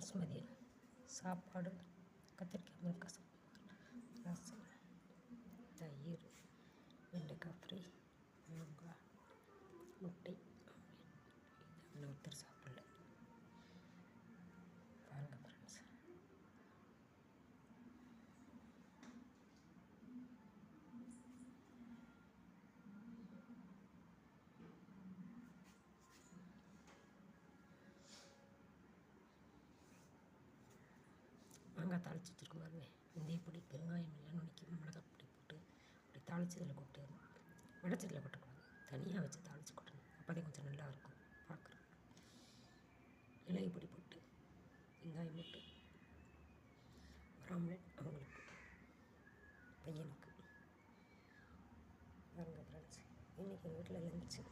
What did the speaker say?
Friends மதியம் சாப்பாடு கத்திரிக்காய் முருங்கைக்காய் சாம்பார், ரசம், தயிர், வெண்டைக்காய் ஃப்ரை, மாங்காய், முட்டை. இதில் ஒருத்தர் சாப்பிடல. பாருங்கள் ஃப்ரெண்ட்ஸ். மாங்காய் தாளித்து வச்சுருக்கோம் பாருங்க. வெந்தயப்பொடி, பெருங்காயம் எல்லாம் நுணுக்கி மிளகாய் பொடி போட்டு அப்படி தாளிச்சதில் கொட்டு. வடச்சட்டியில் கொட்டக்கூடாது, தனியாக வச்சு தாளித்து கொட்டணும். அப்போதே கொஞ்சம் நல்லாயிருக்கும் பார்க்குறோம். மிளகு பொடி போட்டு வெங்காயம் போட்டு ஒரு ஆம்லெட் அவங்களுக்கு, பையனுக்கு. பாருங்கள் ஃப்ரெண்ட்ஸ், இன்றைக்கி எங்கள் வீட்டில் லஞ்ச்சு.